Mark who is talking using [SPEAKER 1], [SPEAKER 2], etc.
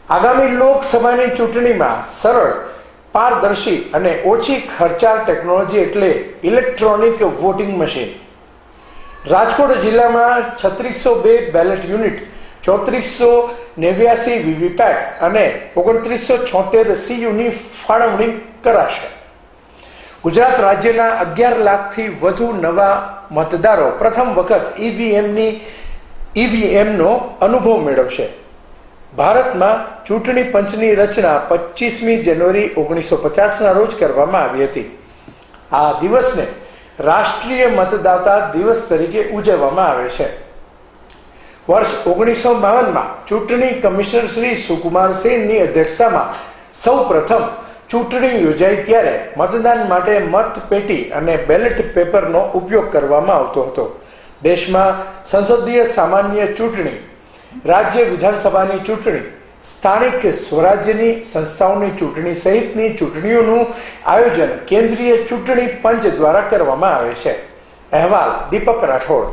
[SPEAKER 1] આગામી લોકસભાની ચૂંટણીમાં સરળ, પારદર્શી અને ઓછી ખર્ચાળ ટેકનોલોજી એટલે ઇલેક્ટ્રોનિક વોટિંગ મશીન. રાજકોટ જિલ્લામાં 3602 બેલેટ યુનિટ, 3489 વીવીપેટ અને 2976 સીયુની ફાળવણી કરાશે. ગુજરાત રાજ્યના 11 લાખથી વધુ નવા મતદારો પ્રથમ વખત ઈવીએમનો અનુભવ મેળવશે. ભારતમાં ચૂંટણી પંચની રચના 25મી જાન્યુઆરી 1950ના રોજ કરવામાં આવી હતી. આ દિવસને રાષ્ટ્રીય મતદાતા દિવસ તરીકે ઉજવવામાં આવે છે. વર્ષ 1952માં ચૂંટણી કમિશનર શ્રી સુકુમાર સેનની અધ્યક્ષતામાં સૌ પ્રથમ ચૂંટણી યોજાઈ ત્યારે મતદાન માટે મતપેટી અને બેલેટ પેપરનો ઉપયોગ કરવામાં આવતો હતો. દેશમાં સંસદીય સામાન્ય ચૂંટણી, રાજ્ય વિધાનસભાની ચૂંટણી, સ્થાનિક સ્વરાજ્યની સંસ્થાઓની ચૂંટણી સહિતની ચૂંટણીઓનું આયોજન કેન્દ્રીય ચૂંટણી પંચ દ્વારા કરવામાં આવે છે. અહેવાલ દીપક રાઠોડ.